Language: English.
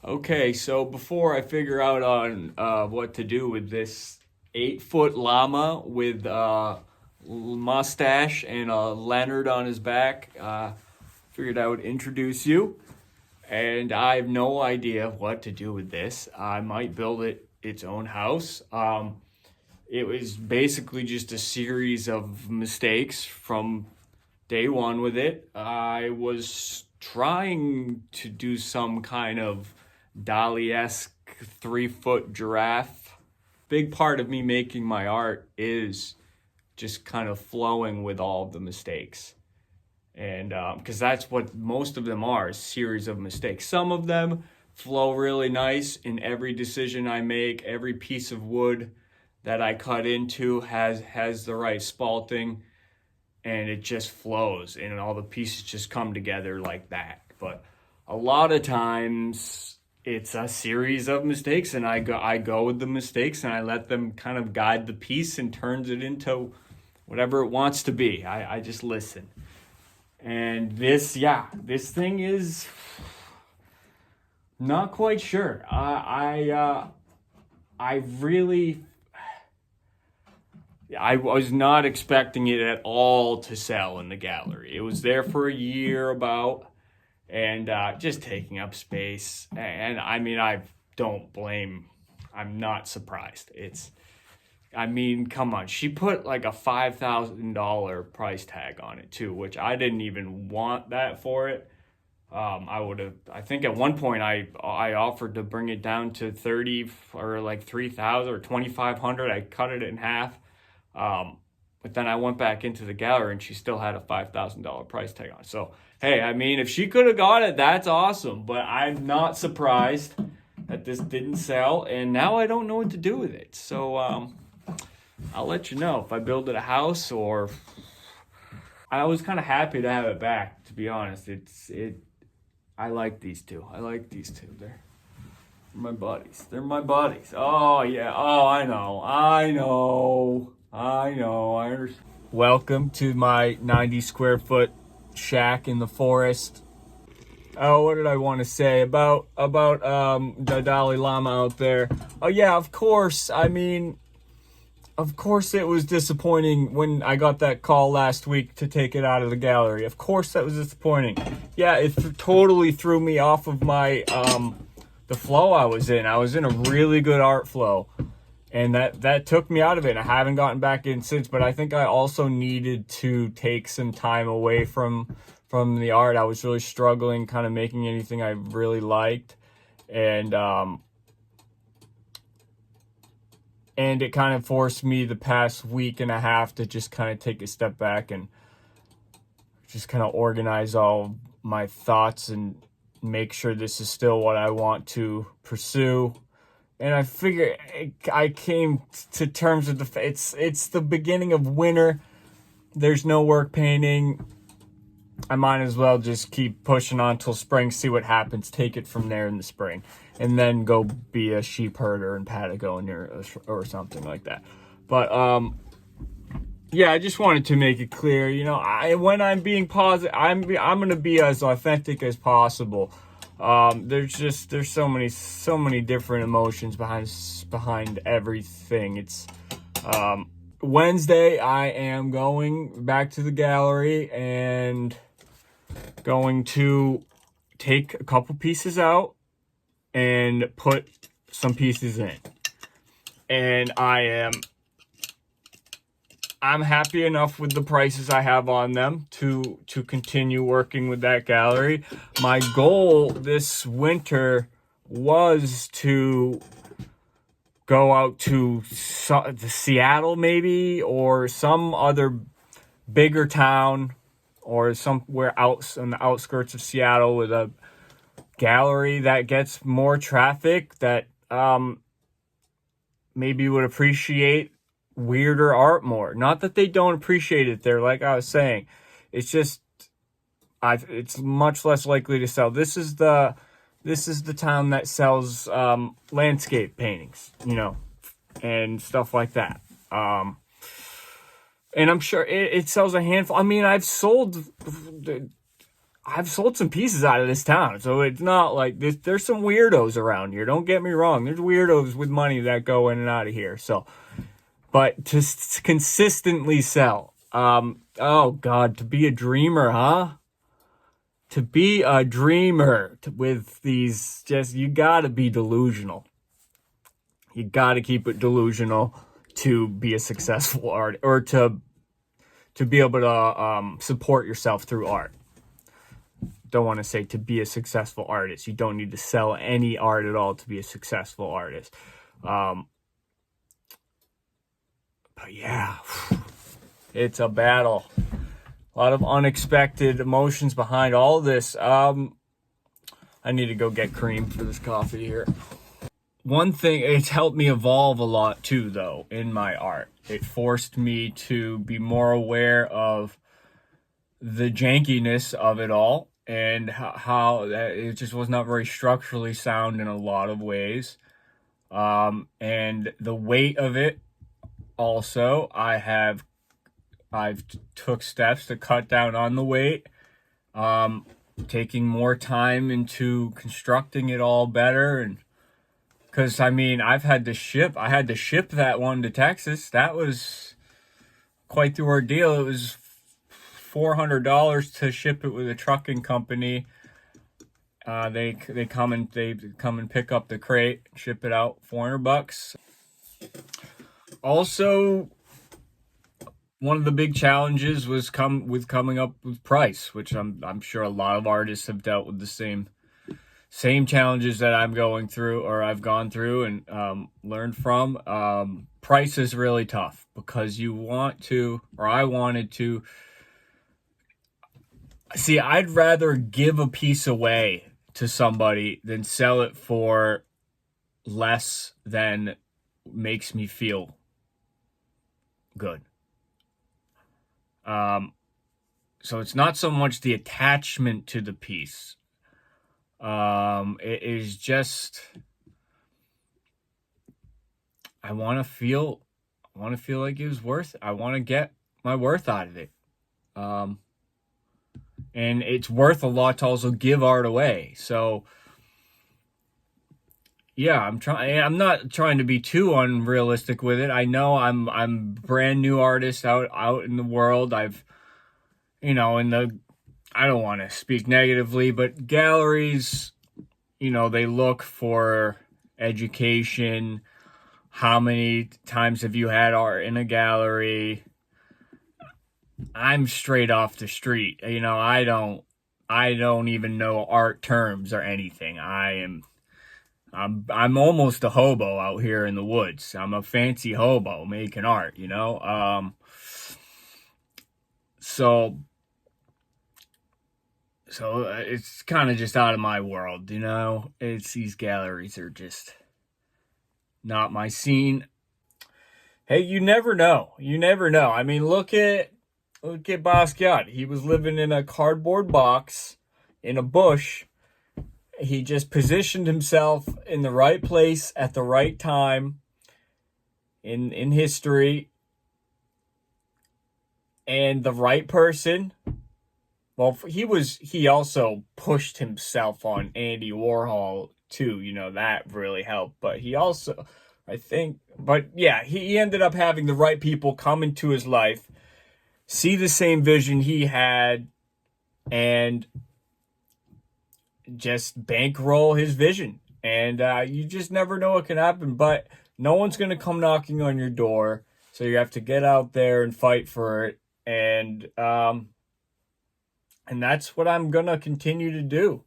Okay, so before I figure out on what to do with this 8-foot llama with mustache and a Leonard on his back, figured I would introduce you. And I have no idea what to do with this. I might build it its own house. It was basically just a series of mistakes from day one with it. I was trying to do some kind of Dali-esque 3-foot giraffe. Big part of me making my art is just kind of flowing with all of the mistakes. And because that's what most of them are, a series of mistakes. Some of them flow really nice in every decision I make. Every piece of wood that I cut into has the right spalting, and it just flows, and all the pieces just come together like that. But a lot of times it's a series of mistakes, and I go with the mistakes, and I let them kind of guide the piece and turns it into whatever it wants to be. I just listen. And this thing is not quite sure. I was not expecting it at all to sell in the gallery. It was there for a year about, and just taking up space. And I mean, I don't blame. I'm not surprised. Come on. She put like a $5,000 price tag on it too, which I didn't even want that for it. I think at one point I offered to bring it down to 30 or like 3,000 or 2,500. I cut it in half. But then I went back into the gallery and she still had a $5,000 price tag on it. So, hey, I mean, if she could have got it, that's awesome. But I'm not surprised that this didn't sell. And now I don't know what to do with it. So, I'll let you know if I build it a house or... I was kind of happy to have it back, to be honest. I like these two. They're my buddies. Oh, yeah. Oh, I know. I understand. Welcome to my 90 square foot shack in the forest. Oh, what did I want to say about the Dalai Lama out there? Oh, yeah, of course. Of course it was disappointing when I got that call last week to take it out of the gallery. Of course that was disappointing. Yeah, it totally threw me off of my the flow I was in. I was in a really good art flow, and that took me out of it. And I haven't gotten back in since, but I think I also needed to take some time away from the art. I was really struggling kind of making anything I really liked, and it kind of forced me the past week and a half to just kind of take a step back and just kind of organize all my thoughts and make sure this is still what I want to pursue. And I figure I came to terms with it's the beginning of winter. There's no work painting. I might as well just keep pushing on till spring, see what happens, take it from there in the spring, and then go be a sheep herder in Patagonia or something like that. But yeah, I just wanted to make it clear, when I'm being positive, I'm gonna be as authentic as possible. There's so many different emotions behind everything. It's Wednesday. I am going back to the gallery and going to take a couple pieces out and put some pieces in. And I'm happy enough with the prices I have on them to continue working with that gallery. My goal this winter was to go out to Seattle maybe, or some other bigger town, or somewhere out on the outskirts of Seattle with a gallery that gets more traffic, that maybe would appreciate weirder art more. Not that they don't appreciate it there, like I was saying. It's just it's much less likely to sell. This is the town that sells landscape paintings, and stuff like that. And I'm sure it sells a handful. I mean, I've sold I've sold some pieces out of this town, so it's not like this. There's some weirdos around here. Don't get me wrong. There's weirdos with money that go in and out of here. So, but to consistently sell, oh God, to be a dreamer, huh? To be a dreamer with these, just you gotta be delusional. You gotta keep it delusional to be a successful art, or to be able to support yourself through art. Don't want to say to be a successful artist. You don't need to sell any art at all to be a successful artist. But yeah, it's a battle. A lot of unexpected emotions behind all of this. I need to go get cream for this coffee here. One thing, it's helped me evolve a lot too, though, in my art. It forced me to be more aware of the jankiness of it all, and how it just was not very structurally sound in a lot of ways. And the weight of it also, I've took steps to cut down on the weight, taking more time into constructing it all better. And because I had to ship that one to Texas. That was quite the ordeal. It was $400 to ship it with a trucking company. They come and pick up the crate, ship it out, $400. Also, one of the big challenges was coming up with price, which I'm sure a lot of artists have dealt with the same challenges that I'm going through, or I've gone through and learned from. Price is really tough because I wanted to. See, I'd rather give a piece away to somebody than sell it for less than makes me feel good. So it's not so much the attachment to the piece. It is just, I want to feel like it was worth it. I want to get my worth out of it. And it's worth a lot to also give art away. So yeah, I'm not trying to be too unrealistic with it. I know I'm brand new artist out in the world. I've, I don't want to speak negatively, but galleries, they look for education. How many times have you had art in a gallery? I'm straight off the street. I don't even know art terms or anything. I'm almost a hobo out here in the woods. I'm a fancy hobo making art, So it's kind of just out of my world, It's these galleries are just not my scene. Hey, you never know. Look at Basquiat. He was living in a cardboard box in a bush. He just positioned himself in the right place at the right time in history, and the right person. Well, he also pushed himself on Andy Warhol too. That really helped. But he also, he ended up having the right people come into his life, see the same vision he had, and just bankroll his vision. And you just never know what can happen. But no one's going to come knocking on your door. So you have to get out there and fight for it. And that's what I'm going to continue to do.